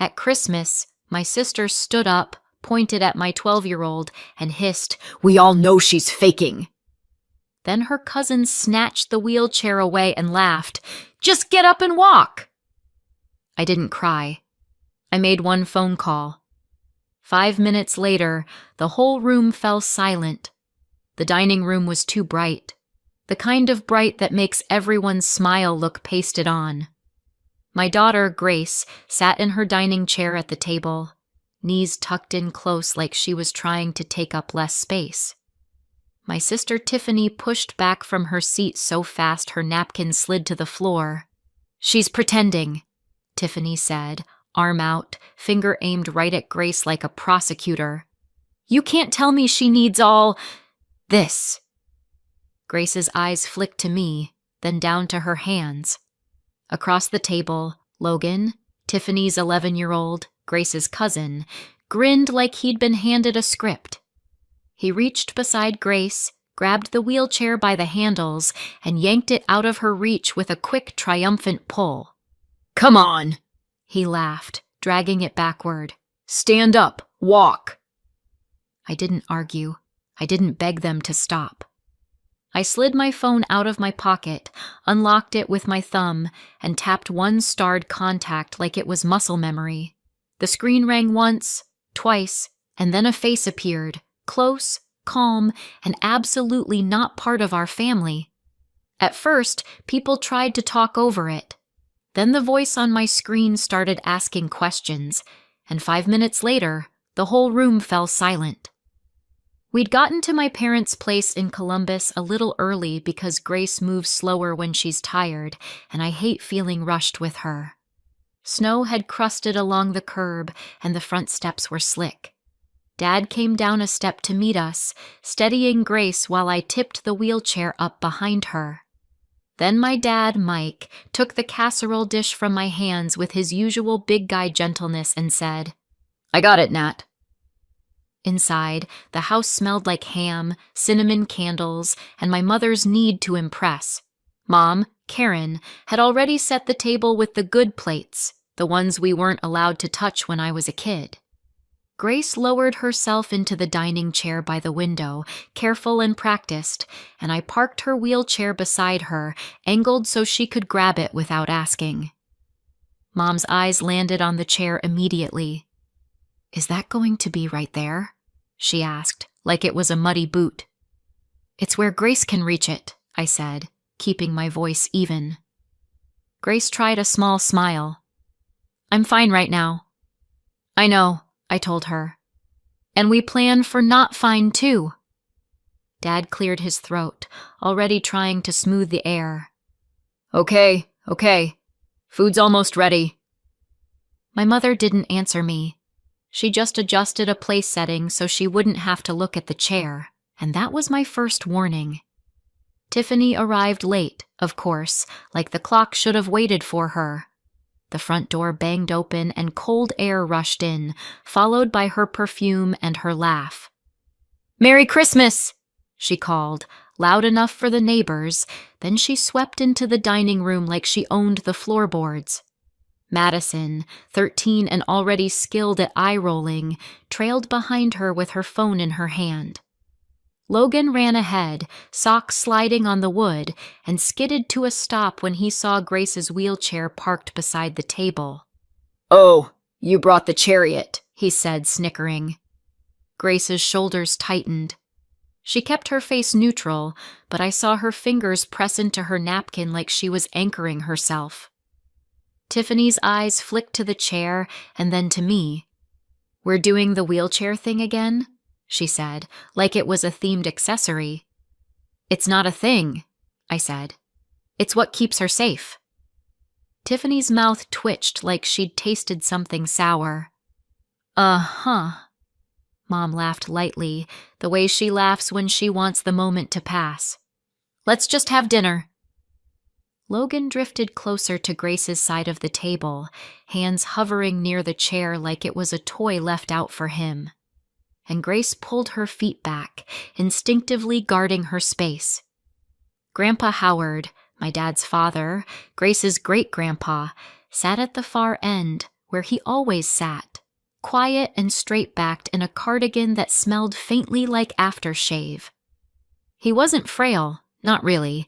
At Christmas, my sister stood up, pointed at my 12-year-old, and hissed, "We all know she's faking." Then her cousin snatched the wheelchair away and laughed, "Just get up and walk." I didn't cry. I made one phone call. 5 minutes later, the whole room fell silent. The dining room was too bright, the kind of bright that makes everyone's smile look pasted on. My daughter, Grace, sat in her dining chair at the table, knees tucked in close like she was trying to take up less space. My sister Tiffany pushed back from her seat so fast her napkin slid to the floor. "She's pretending," Tiffany said, arm out, finger aimed right at Grace like a prosecutor. "You can't tell me she needs all this." Grace's eyes flicked to me, then down to her hands. Across the table, Logan, Tiffany's 11-year-old, Grace's cousin, grinned like he'd been handed a script. He reached beside Grace, grabbed the wheelchair by the handles, and yanked it out of her reach with a quick, triumphant pull. "Come on," he laughed, dragging it backward. "Stand up, walk." I didn't argue. I didn't beg them to stop. I slid my phone out of my pocket, unlocked it with my thumb, and tapped one starred contact like it was muscle memory. The screen rang once, twice, and then a face appeared, close, calm, and absolutely not part of our family. At first, people tried to talk over it. Then the voice on my screen started asking questions, and 5 minutes later, the whole room fell silent. We'd gotten to my parents' place in Columbus a little early because Grace moves slower when she's tired, and I hate feeling rushed with her. Snow had crusted along the curb, and the front steps were slick. Dad came down a step to meet us, steadying Grace while I tipped the wheelchair up behind her. Then my dad, Mike, took the casserole dish from my hands with his usual big guy gentleness and said, "I got it, Nat." Inside, the house smelled like ham, cinnamon candles, and my mother's need to impress. Mom, Karen, had already set the table with the good plates, the ones we weren't allowed to touch when I was a kid. Grace lowered herself into the dining chair by the window, careful and practiced, and I parked her wheelchair beside her, angled so she could grab it without asking. Mom's eyes landed on the chair immediately. "Is that going to be right there?" she asked, like it was a muddy boot. "It's where Grace can reach it," I said, keeping my voice even. Grace tried a small smile. "I'm fine right now." "I know," I told her. "And we plan for not fine too." Dad cleared his throat, already trying to smooth the air. Okay. Food's almost ready." My mother didn't answer me. She just adjusted a place setting so she wouldn't have to look at the chair, and that was my first warning. Tiffany arrived late, of course, like the clock should have waited for her. The front door banged open and cold air rushed in, followed by her perfume and her laugh. "Merry Christmas!" she called, loud enough for the neighbors, then she swept into the dining room like she owned the floorboards. Madison, 13 and already skilled at eye-rolling, trailed behind her with her phone in her hand. Logan ran ahead, socks sliding on the wood, and skidded to a stop when he saw Grace's wheelchair parked beside the table. "Oh, you brought the chariot," he said, snickering. Grace's shoulders tightened. She kept her face neutral, but I saw her fingers press into her napkin like she was anchoring herself. Tiffany's eyes flicked to the chair and then to me. "We're doing the wheelchair thing again?" she said, like it was a themed accessory. "It's not a thing," I said. "It's what keeps her safe." Tiffany's mouth twitched like she'd tasted something sour. "Uh-huh." Mom laughed lightly, the way she laughs when she wants the moment to pass. "Let's just have dinner." Logan drifted closer to Grace's side of the table, hands hovering near the chair like it was a toy left out for him. And Grace pulled her feet back, instinctively guarding her space. Grandpa Howard, my dad's father, Grace's great-grandpa, sat at the far end, where he always sat, quiet and straight-backed in a cardigan that smelled faintly like aftershave. He wasn't frail, not really,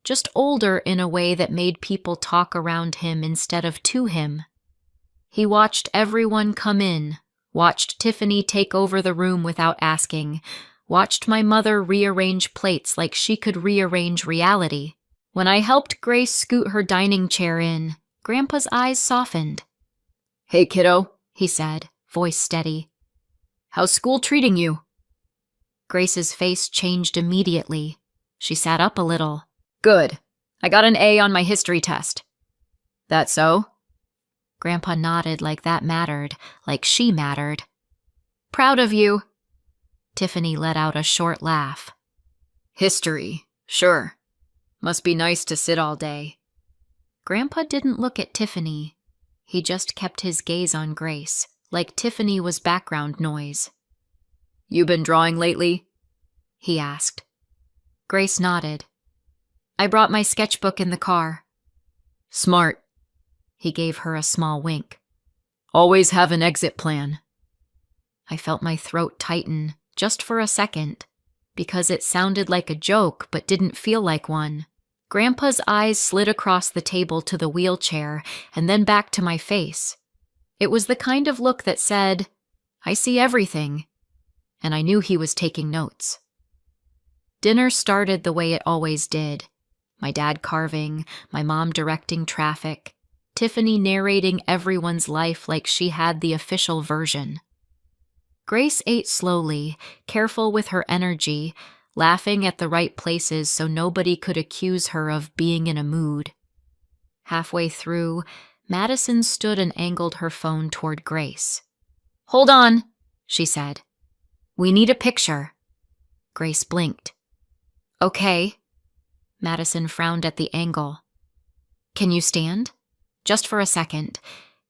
just older in a way that made people talk around him instead of to him. He watched everyone come in, watched Tiffany take over the room without asking, watched my mother rearrange plates like she could rearrange reality. When I helped Grace scoot her dining chair in, Grandpa's eyes softened. "Hey, kiddo," he said, voice steady. "How's school treating you?" Grace's face changed immediately. She sat up a little. "Good. I got an A on my history test." "That so?" Grandpa nodded like that mattered, like she mattered. "Proud of you." Tiffany let out a short laugh. "History, sure. Must be nice to sit all day." Grandpa didn't look at Tiffany. He just kept his gaze on Grace, like Tiffany was background noise. "You been drawing lately?" he asked. Grace nodded. "I brought my sketchbook in the car." "Smart." He gave her a small wink. "Always have an exit plan." I felt my throat tighten, just for a second, because it sounded like a joke but didn't feel like one. Grandpa's eyes slid across the table to the wheelchair and then back to my face. It was the kind of look that said, "I see everything," and I knew he was taking notes. Dinner started the way it always did. My dad carving, my mom directing traffic, Tiffany narrating everyone's life like she had the official version. Grace ate slowly, careful with her energy, laughing at the right places so nobody could accuse her of being in a mood. Halfway through, Madison stood and angled her phone toward Grace. "Hold on," she said. "We need a picture." Grace blinked. "Okay." Madison frowned at the angle. "Can you stand? Just for a second.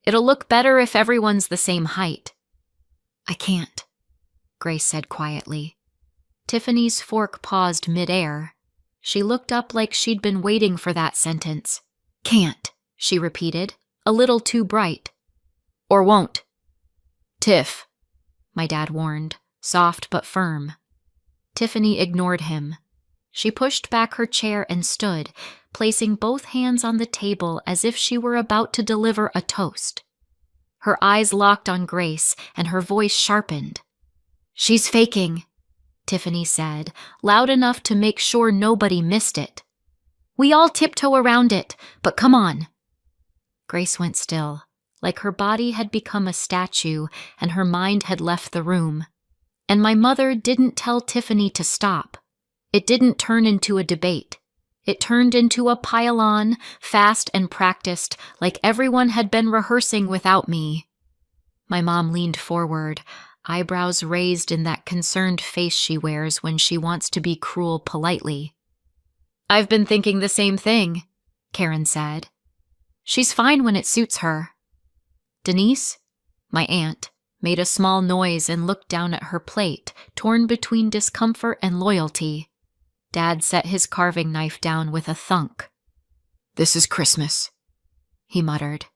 It'll look better if everyone's the same height." "I can't," Grace said quietly. Tiffany's fork paused midair. She looked up like she'd been waiting for that sentence. "Can't," she repeated, a little too bright. "Or won't." "Tiff," my dad warned, soft but firm. Tiffany ignored him. She pushed back her chair and stood, placing both hands on the table as if she were about to deliver a toast. Her eyes locked on Grace, and her voice sharpened. "She's faking," Tiffany said, loud enough to make sure nobody missed it. "We all tiptoe around it, but come on." Grace went still, like her body had become a statue and her mind had left the room. And my mother didn't tell Tiffany to stop. It didn't turn into a debate. It turned into a pile-on, fast and practiced, like everyone had been rehearsing without me. My mom leaned forward, eyebrows raised in that concerned face she wears when she wants to be cruel politely. "I've been thinking the same thing," Karen said. "She's fine when it suits her." Denise, my aunt, made a small noise and looked down at her plate, torn between discomfort and loyalty. Dad set his carving knife down with a thunk. "This is Christmas," he muttered.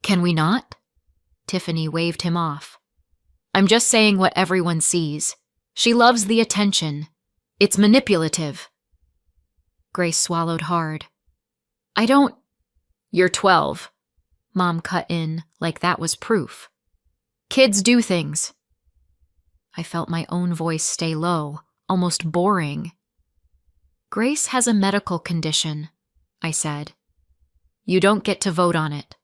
"Can we not?" Tiffany waved him off. "I'm just saying what everyone sees. She loves the attention. It's manipulative." Grace swallowed hard. "I don't—" "You're 12. Mom cut in like that was proof. "Kids do things." I felt my own voice stay low, almost boring. "Grace has a medical condition," I said. "You don't get to vote on it."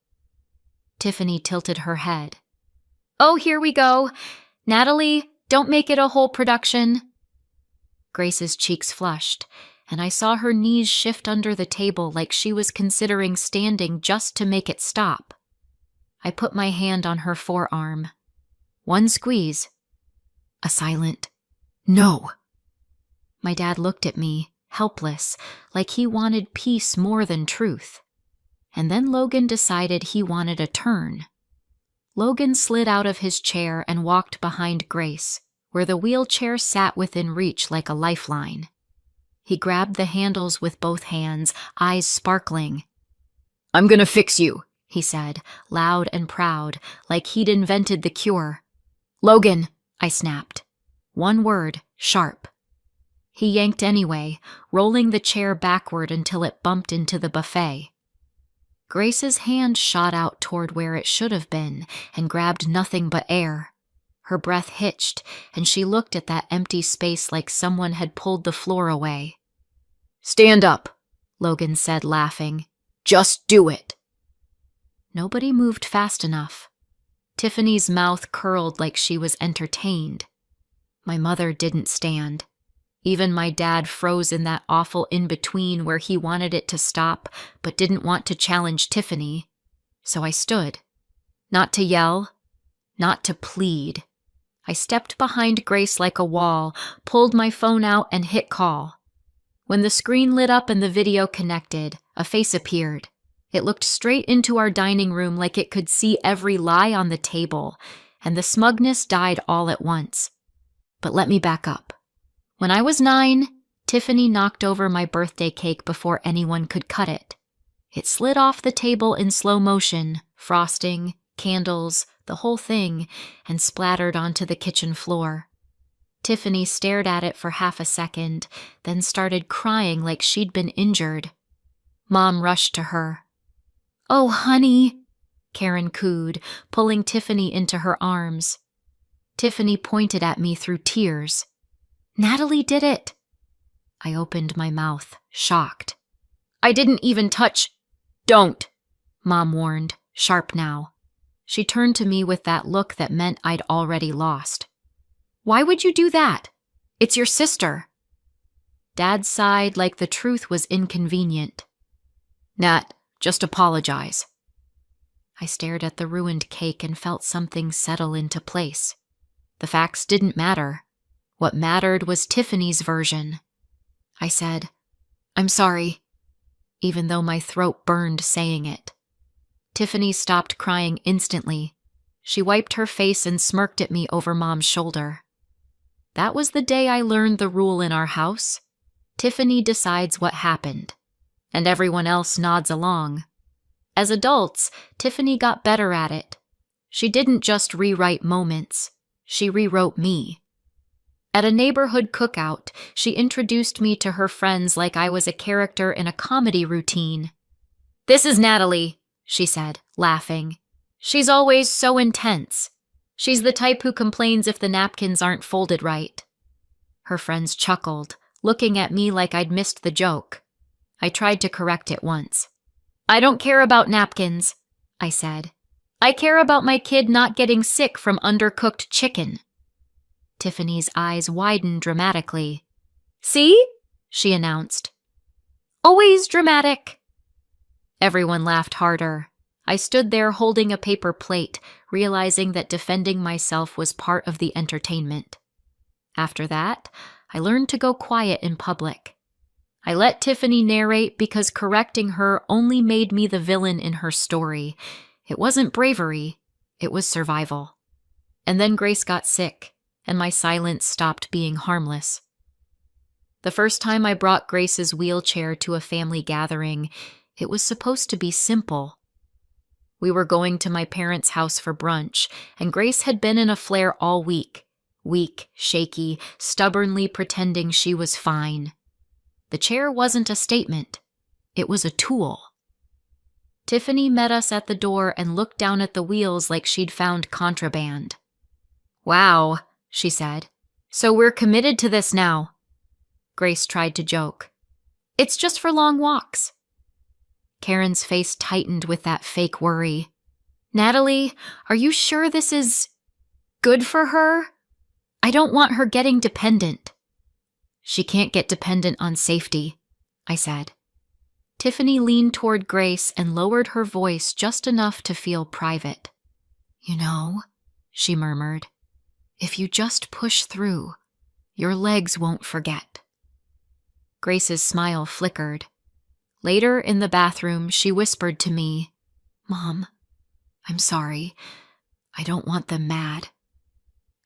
Tiffany tilted her head. "Oh, here we go. Natalie, don't make it a whole production." Grace's cheeks flushed, and I saw her knees shift under the table like she was considering standing just to make it stop. I put my hand on her forearm. One squeeze. A silent, "No." My dad looked at me, helpless, like he wanted peace more than truth. And then Logan decided he wanted a turn. Logan slid out of his chair and walked behind Grace, where the wheelchair sat within reach like a lifeline. He grabbed the handles with both hands, eyes sparkling. "I'm gonna fix you," he said, loud and proud, like he'd invented the cure. "Logan," I snapped. One word, sharp. He yanked anyway, rolling the chair backward until it bumped into the buffet. Grace's hand shot out toward where it should have been and grabbed nothing but air. Her breath hitched, and she looked at that empty space like someone had pulled the floor away. "Stand up," Logan said, laughing. "Just do it." Nobody moved fast enough. Tiffany's mouth curled like she was entertained. My mother didn't stand. Even my dad froze in that awful in-between where he wanted it to stop but didn't want to challenge Tiffany. So I stood. Not to yell, not to plead. I stepped behind Grace like a wall, pulled my phone out and hit call. When the screen lit up and the video connected, a face appeared. It looked straight into our dining room like it could see every lie on the table, and the smugness died all at once. But let me back up. When I was 9, Tiffany knocked over my birthday cake before anyone could cut it. It slid off the table in slow motion, frosting, candles, the whole thing, and splattered onto the kitchen floor. Tiffany stared at it for half a second, then started crying like she'd been injured. Mom rushed to her. "Oh, honey," Karen cooed, pulling Tiffany into her arms. Tiffany pointed at me through tears. "Natalie did it." I opened my mouth, shocked. "I didn't even touch—" "Don't," Mom warned, sharp now. She turned to me with that look that meant I'd already lost. "Why would you do that? It's your sister." Dad sighed like the truth was inconvenient. "Nat, just apologize." I stared at the ruined cake and felt something settle into place. The facts didn't matter. What mattered was Tiffany's version. I said, "I'm sorry," even though my throat burned saying it. Tiffany stopped crying instantly. She wiped her face and smirked at me over Mom's shoulder. That was the day I learned the rule in our house. Tiffany decides what happened, and everyone else nods along. As adults, Tiffany got better at it. She didn't just rewrite moments, she rewrote me. At a neighborhood cookout, she introduced me to her friends like I was a character in a comedy routine. "This is Natalie," she said, laughing. "She's always so intense. She's the type who complains if the napkins aren't folded right." Her friends chuckled, looking at me like I'd missed the joke. I tried to correct it once. "I don't care about napkins," I said. "I care about my kid not getting sick from undercooked chicken." Tiffany's eyes widened dramatically. "See?" she announced. "Always dramatic." Everyone laughed harder. I stood there holding a paper plate, realizing that defending myself was part of the entertainment. After that, I learned to go quiet in public. I let Tiffany narrate because correcting her only made me the villain in her story. It wasn't bravery, it was survival. And then Grace got sick, and my silence stopped being harmless. The first time I brought Grace's wheelchair to a family gathering, it was supposed to be simple. We were going to my parents' house for brunch, and Grace had been in a flare all week. Weak, shaky, stubbornly pretending she was fine. The chair wasn't a statement. It was a tool. Tiffany met us at the door and looked down at the wheels like she'd found contraband. "Wow," she said. "So we're committed to this now." Grace tried to joke. "It's just for long walks." Karen's face tightened with that fake worry. "Natalie, are you sure this is good for her? I don't want her getting dependent." "She can't get dependent on safety," I said. Tiffany leaned toward Grace and lowered her voice just enough to feel private. "You know," she murmured, "if you just push through, your legs won't forget." Grace's smile flickered. Later, in the bathroom, she whispered to me, "Mom, I'm sorry. I don't want them mad."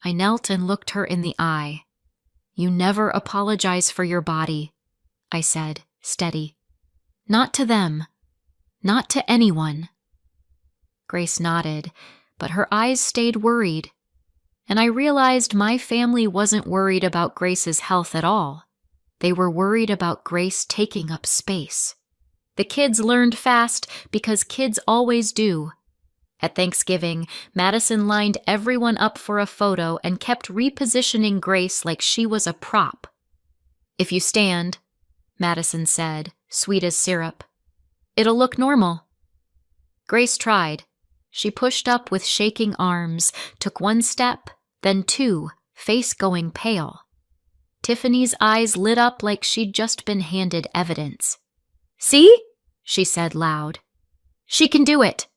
I knelt and looked her in the eye. "You never apologize for your body," I said, steady. "Not to them. Not to anyone." Grace nodded, but her eyes stayed worried. And I realized my family wasn't worried about Grace's health at all. They were worried about Grace taking up space. The kids learned fast because kids always do. At Thanksgiving, Madison lined everyone up for a photo and kept repositioning Grace like she was a prop. "If you stand," Madison said, sweet as syrup, "it'll look normal." Grace tried. She pushed up with shaking arms, took one step, then two, face going pale. Tiffany's eyes lit up like she'd just been handed evidence. "See?" she said loud. "She can do it."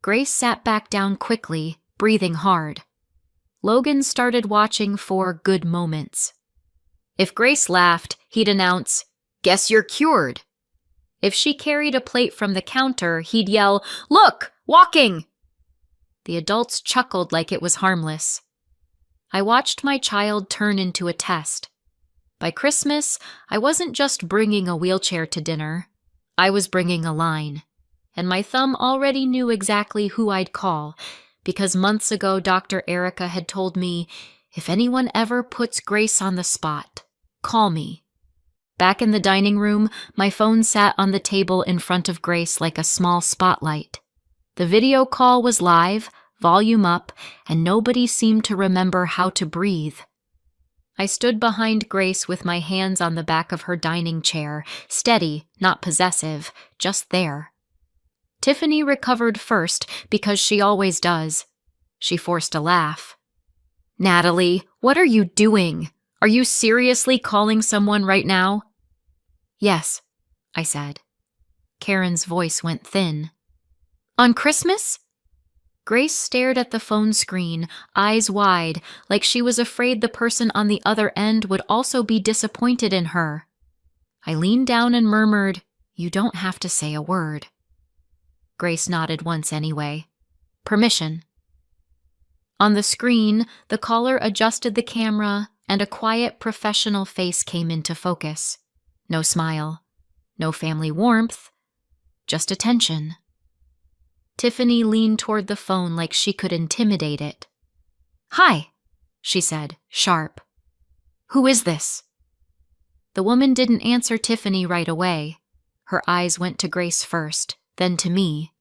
Grace sat back down quickly, breathing hard. Logan started watching for good moments. If Grace laughed, he'd announce, "Guess you're cured." If she carried a plate from the counter, he'd yell, "Look, walking!" The adults chuckled like it was harmless. I watched my child turn into a test. By Christmas, I wasn't just bringing a wheelchair to dinner. I was bringing a line. And my thumb already knew exactly who I'd call, because months ago Dr. Erica had told me, "If anyone ever puts Grace on the spot, call me." Back in the dining room, my phone sat on the table in front of Grace like a small spotlight. The video call was live, volume up, and nobody seemed to remember how to breathe. I stood behind Grace with my hands on the back of her dining chair, steady, not possessive, just there. Tiffany recovered first because she always does. She forced a laugh. "Natalie, what are you doing? Are you seriously calling someone right now?" "Yes," I said. Karen's voice went thin. "On Christmas?" Grace stared at the phone screen, eyes wide, like she was afraid the person on the other end would also be disappointed in her. I leaned down and murmured, "You don't have to say a word." Grace nodded once anyway. "Permission." On the screen, the caller adjusted the camera, and a quiet, professional face came into focus. No smile, no family warmth, just attention. Tiffany leaned toward the phone like she could intimidate it. "Hi," she said, sharp. "Who is this?" The woman didn't answer Tiffany right away. Her eyes went to Grace first, then to me.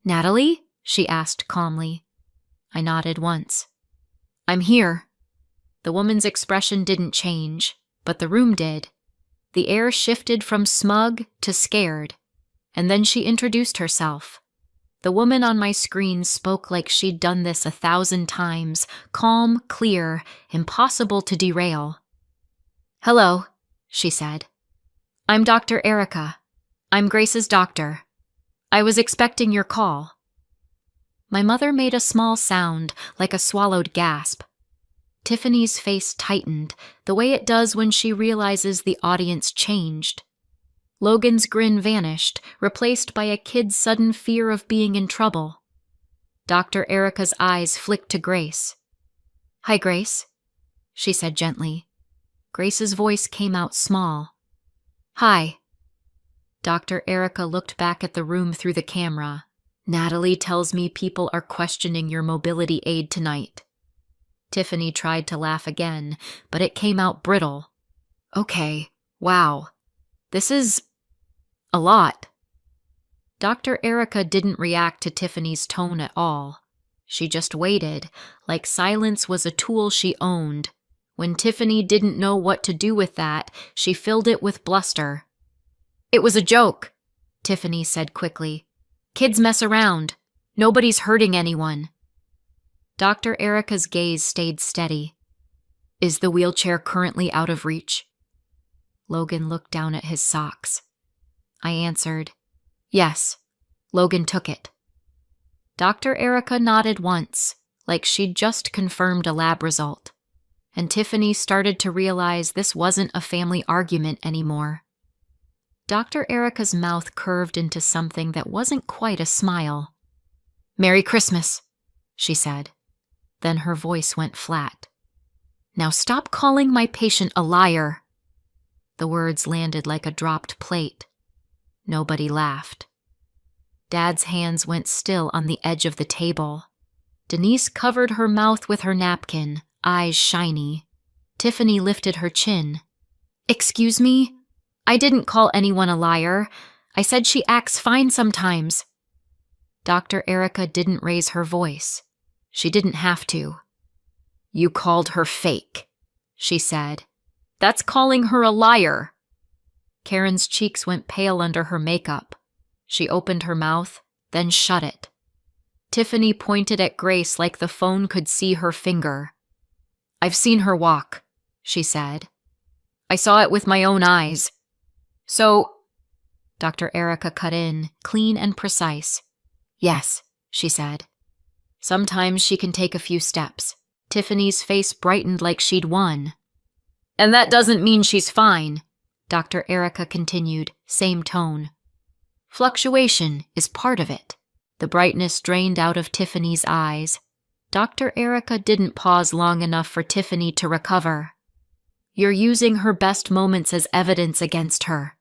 "Natalie?" she asked calmly. I nodded once. "I'm here." The woman's expression didn't change, but the room did. The air shifted from smug to scared, and then she introduced herself. The woman on my screen spoke like she'd done this 1,000 times, calm, clear, impossible to derail. "Hello," she said. "I'm Dr. Erica. I'm Grace's doctor. I was expecting your call." My mother made a small sound, like a swallowed gasp. Tiffany's face tightened, the way it does when she realizes the audience changed. Logan's grin vanished, replaced by a kid's sudden fear of being in trouble. Dr. Erica's eyes flicked to Grace. "Hi, Grace," she said gently. Grace's voice came out small. "Hi." Dr. Erica looked back at the room through the camera. "Natalie tells me people are questioning your mobility aid tonight." Tiffany tried to laugh again, but it came out brittle. "Okay, wow. This is a lot." Dr. Erica didn't react to Tiffany's tone at all. She just waited, like silence was a tool she owned. When Tiffany didn't know what to do with that, she filled it with bluster. "It was a joke," Tiffany said quickly. "Kids mess around. Nobody's hurting anyone." Dr. Erica's gaze stayed steady. "Is the wheelchair currently out of reach?" Logan looked down at his socks. I answered, "Yes, Logan took it." Dr. Erica nodded once, like she'd just confirmed a lab result, and Tiffany started to realize this wasn't a family argument anymore. Dr. Erica's mouth curved into something that wasn't quite a smile. "Merry Christmas," she said. Then her voice went flat. "Now stop calling my patient a liar." The words landed like a dropped plate. Nobody laughed. Dad's hands went still on the edge of the table. Denise covered her mouth with her napkin, eyes shiny. Tiffany lifted her chin. "Excuse me? I didn't call anyone a liar. I said she acts fine sometimes." Dr. Erica didn't raise her voice. She didn't have to. "You called her fake," she said. "That's calling her a liar." Karen's cheeks went pale under her makeup. She opened her mouth, then shut it. Tiffany pointed at Grace like the phone could see her finger. "I've seen her walk," she said. "I saw it with my own eyes." "So," Dr. Erica cut in, clean and precise. "Yes," she said. "Sometimes she can take a few steps." Tiffany's face brightened like she'd won. "And that doesn't mean she's fine," Dr. Erica continued, same tone. "Fluctuation is part of it." The brightness drained out of Tiffany's eyes. Dr. Erica didn't pause long enough for Tiffany to recover. "You're using her best moments as evidence against her,"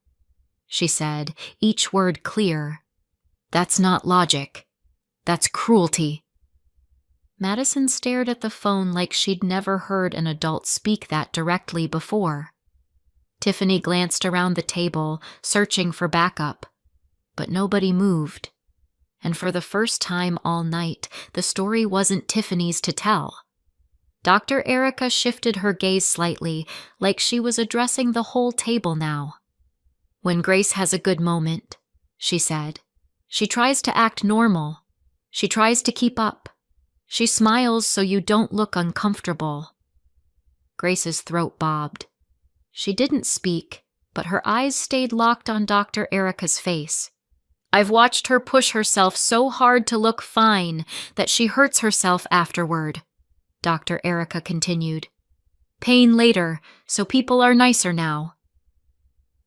she said, each word clear. "That's not logic. That's cruelty." Madison stared at the phone like she'd never heard an adult speak that directly before. Tiffany glanced around the table, searching for backup, but nobody moved. And for the first time all night, the story wasn't Tiffany's to tell. Dr. Erica shifted her gaze slightly, like she was addressing the whole table now. "When Grace has a good moment," she said, "she tries to act normal. She tries to keep up. She smiles so you don't look uncomfortable." Grace's throat bobbed. She didn't speak, but her eyes stayed locked on Dr. Erica's face. "I've watched her push herself so hard to look fine that she hurts herself afterward," Dr. Erica continued. "Pain later, so people are nicer now."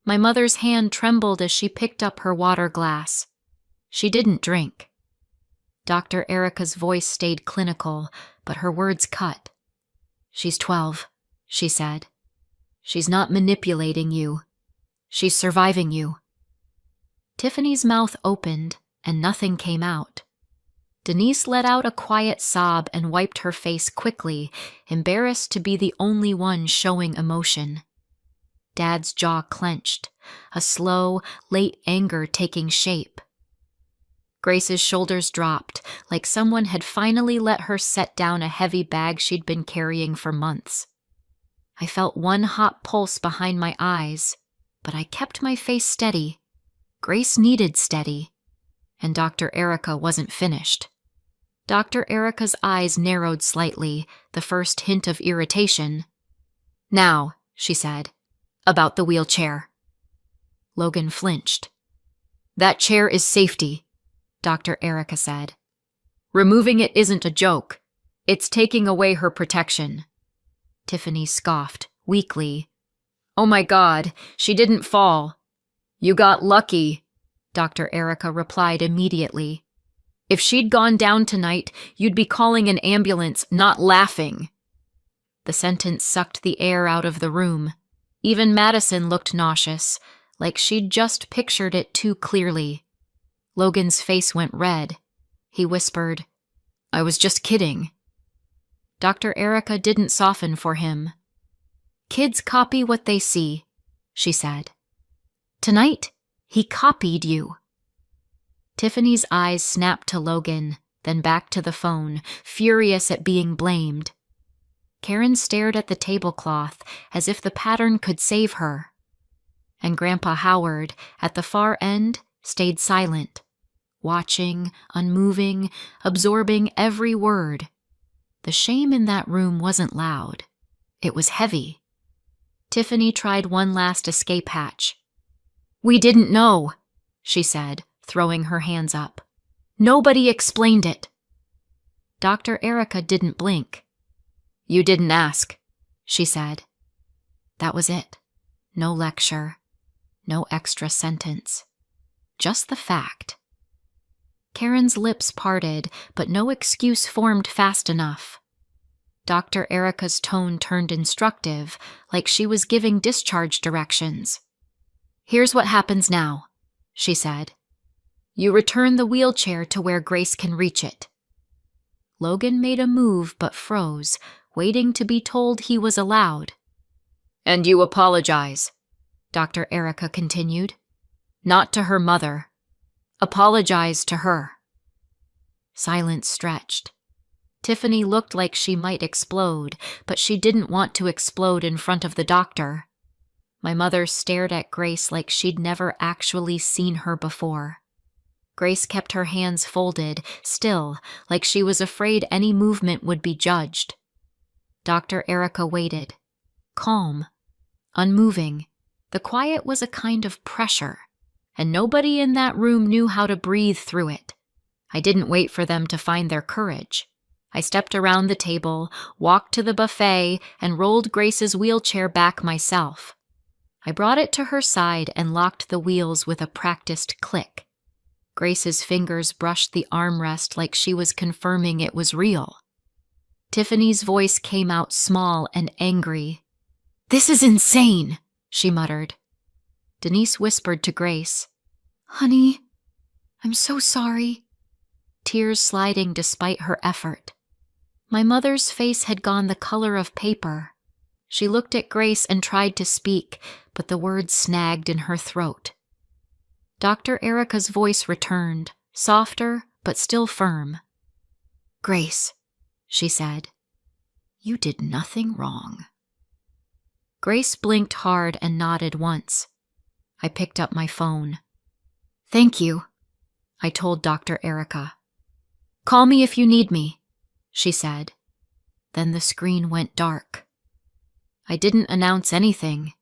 My mother's hand trembled as she picked up her water glass. She didn't drink. Dr. Erica's voice stayed clinical, but her words cut. "She's 12, she said. "She's not manipulating you. She's surviving you." Tiffany's mouth opened, and nothing came out. Denise let out a quiet sob and wiped her face quickly, embarrassed to be the only one showing emotion. Dad's jaw clenched, a slow, late anger taking shape. Grace's shoulders dropped, like someone had finally let her set down a heavy bag she'd been carrying for months. I felt one hot pulse behind my eyes, but I kept my face steady. Grace needed steady, and Dr. Erica wasn't finished. Dr. Erica's eyes narrowed slightly, the first hint of irritation. "Now," she said, "about the wheelchair." Logan flinched. "That chair is safety," Dr. Erica said. "Removing it isn't a joke. It's taking away her protection." Tiffany scoffed, weakly. "Oh my God, she didn't fall." "You got lucky," Dr. Erica replied immediately. "If she'd gone down tonight, you'd be calling an ambulance, not laughing." The sentence sucked the air out of the room. Even Madison looked nauseous, like she'd just pictured it too clearly. Logan's face went red. He whispered, "I was just kidding." Dr. Erica didn't soften for him. "Kids copy what they see," she said. "Tonight, he copied you." Tiffany's eyes snapped to Logan, then back to the phone, furious at being blamed. Karen stared at the tablecloth as if the pattern could save her. And Grandpa Howard, at the far end, stayed silent, watching, unmoving, absorbing every word. The shame in that room wasn't loud. It was heavy. Tiffany tried one last escape hatch. "We didn't know," she said, throwing her hands up. "Nobody explained it." Dr. Erica didn't blink. "You didn't ask," she said. That was it. No lecture. No extra sentence. Just the fact. Karen's lips parted, but no excuse formed fast enough. Dr. Erica's tone turned instructive, like she was giving discharge directions. "Here's what happens now," she said. You return the wheelchair to where Grace can reach it." Logan made a move but froze, waiting to be told he was allowed. "And you apologize," Dr. Erica continued. "Not to her mother. Apologize to her." Silence stretched. Tiffany looked like she might explode, but she didn't want to explode in front of the doctor. My mother stared at Grace like she'd never actually seen her before. Grace kept her hands folded, still, like she was afraid any movement would be judged. Dr. Erica waited, calm, unmoving. The quiet was a kind of pressure, and nobody in that room knew how to breathe through it. I didn't wait for them to find their courage. I stepped around the table, walked to the buffet, and rolled Grace's wheelchair back myself. I brought it to her side and locked the wheels with a practiced click. Grace's fingers brushed the armrest like she was confirming it was real. Tiffany's voice came out small and angry. "This is insane," she muttered. Denise whispered to Grace, "Honey, I'm so sorry," tears sliding despite her effort. My mother's face had gone the color of paper. She looked at Grace and tried to speak, but the words snagged in her throat. Dr. Erica's voice returned, softer but still firm. "Grace," she said, "you did nothing wrong." Grace blinked hard and nodded once. I picked up my phone. "Thank you," I told Dr. Erica. "Call me if you need me," she said. Then the screen went dark. I didn't announce anything.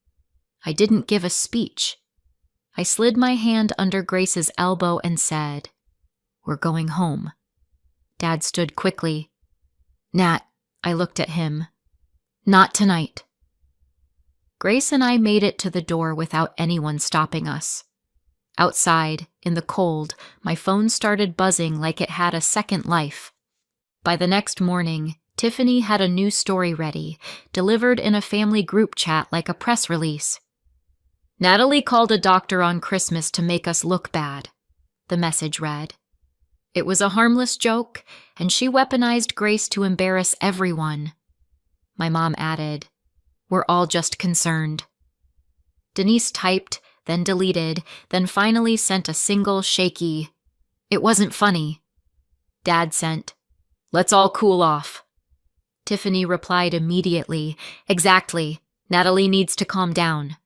I didn't give a speech. I slid my hand under Grace's elbow and said, "We're going home." Dad stood quickly. "Nat," I looked at him. "Not tonight." Grace and I made it to the door without anyone stopping us. Outside, in the cold, my phone started buzzing like it had a second life. By the next morning, Tiffany had a new story ready, delivered in a family group chat like a press release. "Natalie called a doctor on Christmas to make us look bad," the message read. It was a harmless joke, and she weaponized Grace to embarrass everyone. My mom added, "We're all just concerned." Denise typed, then deleted, then finally sent a single shaky, "It wasn't funny." Dad sent, "Let's all cool off." Tiffany replied immediately, "Exactly. Natalie needs to calm down."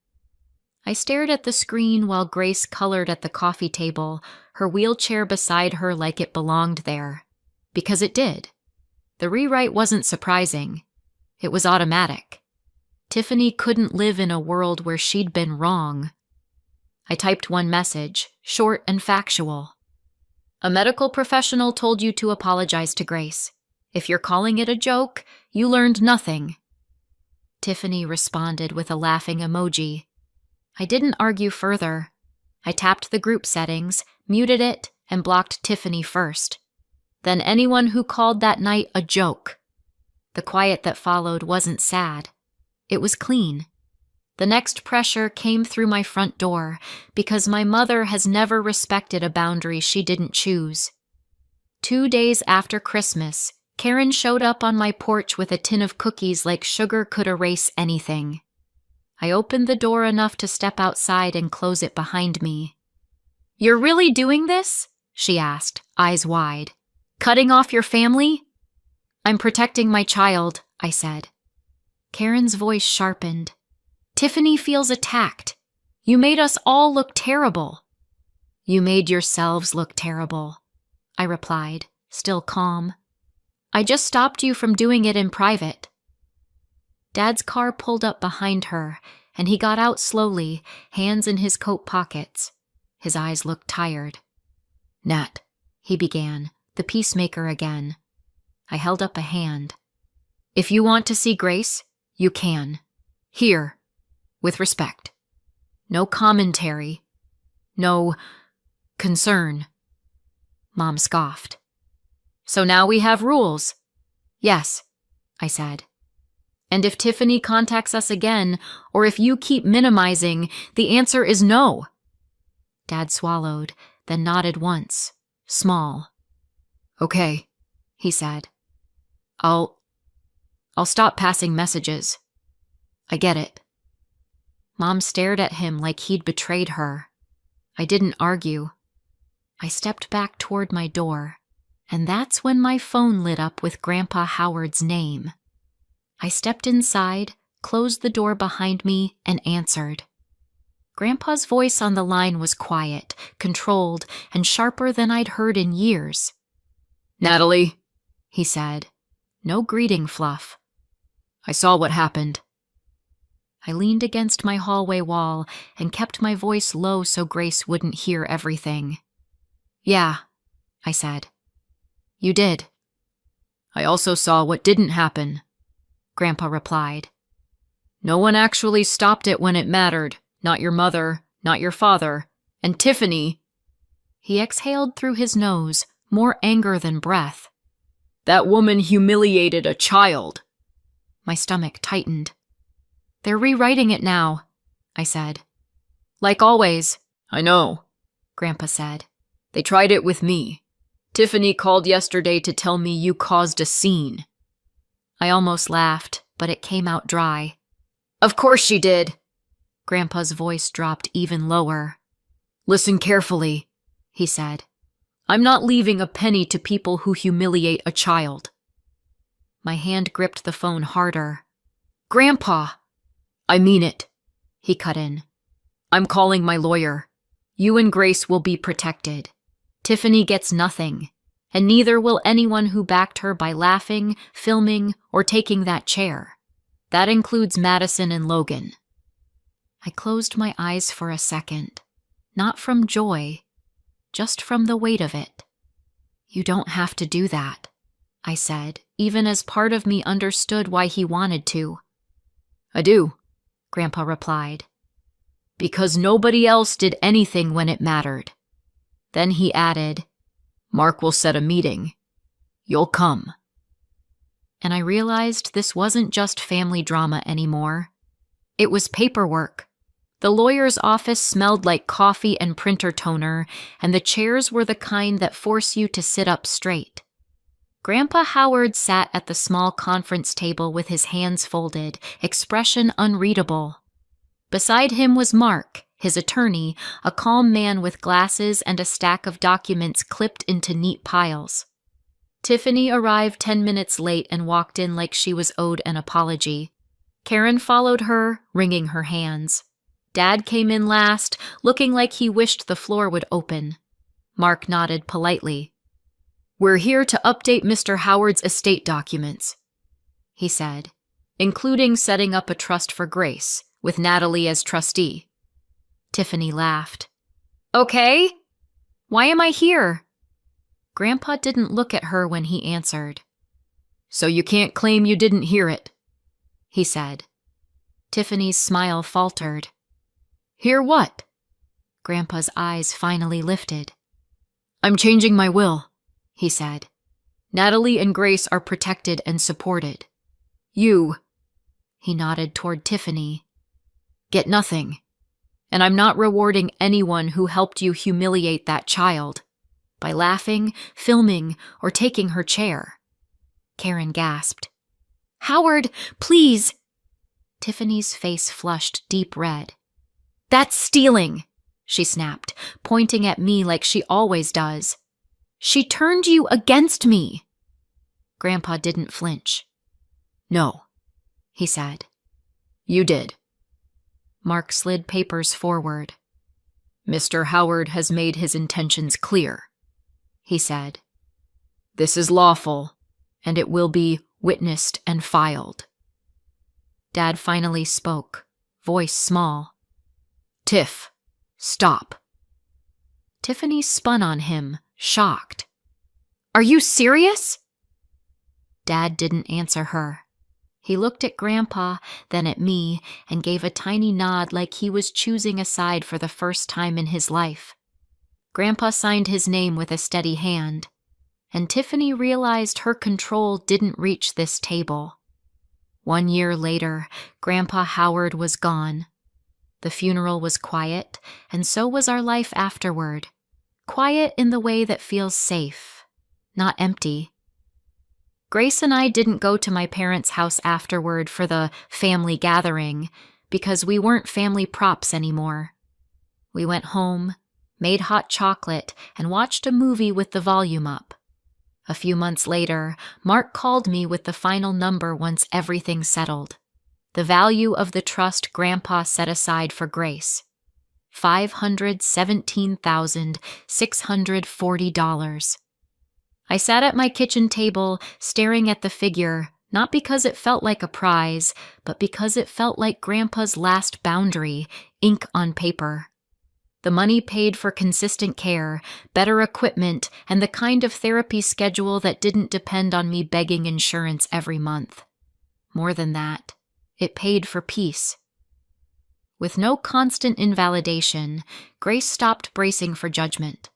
I stared at the screen while Grace colored at the coffee table, her wheelchair beside her like it belonged there. Because it did. The rewrite wasn't surprising. It was automatic. Tiffany couldn't live in a world where she'd been wrong. I typed one message, short and factual. "A medical professional told you to apologize to Grace. If you're calling it a joke, you learned nothing." Tiffany responded with a laughing emoji. I didn't argue further. I tapped the group settings, muted it, and blocked Tiffany first. Then anyone who called that night a joke. The quiet that followed wasn't sad. It was clean. The next pressure came through my front door because my mother has never respected a boundary she didn't choose. 2 days after Christmas, Karen showed up on my porch with a tin of cookies like sugar could erase anything. I opened the door enough to step outside and close it behind me. "You're really doing this?" she asked, eyes wide. "Cutting off your family?" "I'm protecting my child," I said. Karen's voice sharpened. "Tiffany feels attacked. You made us all look terrible." "You made yourselves look terrible," I replied, still calm. "I just stopped you from doing it in private." Dad's car pulled up behind her, and he got out slowly, hands in his coat pockets. His eyes looked tired. "Nat," he began, the peacemaker again. I held up a hand. "If you want to see Grace, you can. Here, with respect. No commentary. No concern." Mom scoffed. "So now we have rules." "Yes," I said. "And if Tiffany contacts us again, or if you keep minimizing, the answer is no." Dad swallowed, then nodded once, small. "Okay," he said. I'll stop passing messages. I get it." Mom stared at him like he'd betrayed her. I didn't argue. I stepped back toward my door, and that's when my phone lit up with Grandpa Howard's name. I stepped inside, closed the door behind me, and answered. Grandpa's voice on the line was quiet, controlled, and sharper than I'd heard in years. "Natalie," he said. No greeting fluff. "I saw what happened." I leaned against my hallway wall and kept my voice low so Grace wouldn't hear everything. "Yeah," I said. "You did." "I also saw what didn't happen," Grandpa replied. "No one actually stopped it when it mattered. Not your mother, not your father. And Tiffany—" He exhaled through his nose, more anger than breath. "That woman humiliated a child." My stomach tightened. "They're rewriting it now," I said. "Like always." "I know," Grandpa said. "They tried it with me. Tiffany called yesterday to tell me you caused a scene." I almost laughed, but it came out dry. "Of course she did." Grandpa's voice dropped even lower. "Listen carefully," he said. "I'm not leaving a penny to people who humiliate a child." My hand gripped the phone harder. "Grandpa!" "I mean it," he cut in. "I'm calling my lawyer. You and Grace will be protected. Tiffany gets nothing, and neither will anyone who backed her by laughing, filming, or taking that chair. That includes Madison and Logan." I closed my eyes for a second, not from joy, just from the weight of it. "You don't have to do that," I said, even as part of me understood why he wanted to. "I do," Grandpa replied. "Because nobody else did anything when it mattered." Then he added, "Mark will set a meeting. You'll come." And I realized this wasn't just family drama anymore. It was paperwork. The lawyer's office smelled like coffee and printer toner, and the chairs were the kind that force you to sit up straight. Grandpa Howard sat at the small conference table with his hands folded, expression unreadable. Beside him was Mark, his attorney, a calm man with glasses and a stack of documents clipped into neat piles. Tiffany arrived 10 minutes late and walked in like she was owed an apology. Karen followed her, wringing her hands. Dad came in last, looking like he wished the floor would open. Mark nodded politely. "We're here to update Mr. Howard's estate documents," he said, "including setting up a trust for Grace, with Natalie as trustee." Tiffany laughed. "Okay. Why am I here?" Grandpa didn't look at her when he answered. "So you can't claim you didn't hear it," he said. Tiffany's smile faltered. "Hear what?" Grandpa's eyes finally lifted. "I'm changing my will," he said. "Natalie and Grace are protected and supported. You," he nodded toward Tiffany, "get nothing. And I'm not rewarding anyone who helped you humiliate that child by laughing, filming, or taking her chair." Karen gasped. "Howard, please!" Tiffany's face flushed deep red. "That's stealing," she snapped, pointing at me like she always does. "She turned you against me." Grandpa didn't flinch. "No," he said. "You did." Mark slid papers forward. "Mr. Howard has made his intentions clear," he said. "This is lawful, and it will be witnessed and filed." Dad finally spoke, voice small. "Tiff, stop." Tiffany spun on him, shocked. "Are you serious?" Dad didn't answer her. He looked at Grandpa, then at me, and gave a tiny nod like he was choosing a side for the first time in his life. Grandpa signed his name with a steady hand, and Tiffany realized her control didn't reach this table. 1 year later, Grandpa Howard was gone. The funeral was quiet, and so was our life afterward. Quiet in the way that feels safe, not empty. Grace and I didn't go to my parents' house afterward for the family gathering because we weren't family props anymore. We went home, made hot chocolate, and watched a movie with the volume up. A few months later, Mark called me with the final number once everything settled. The value of the trust Grandpa set aside for Grace. $517,640. I sat at my kitchen table, staring at the figure, not because it felt like a prize, but because it felt like Grandpa's last boundary, ink on paper. The money paid for consistent care, better equipment, and the kind of therapy schedule that didn't depend on me begging insurance every month. More than that, it paid for peace. With no constant invalidation, Grace stopped bracing for judgment.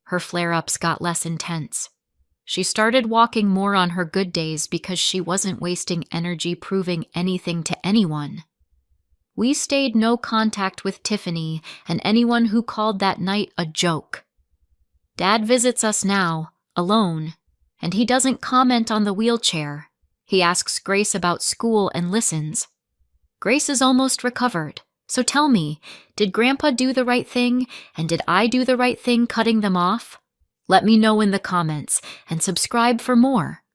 Her flare-ups got less intense. She started walking more on her good days because she wasn't wasting energy proving anything to anyone. We stayed no contact with Tiffany and anyone who called that night a joke. Dad visits us now, alone, and he doesn't comment on the wheelchair. He asks Grace about school and listens. Grace is almost recovered, so tell me, did Grandpa do the right thing, and did I do the right thing cutting them off? Let me know in the comments, and subscribe for more.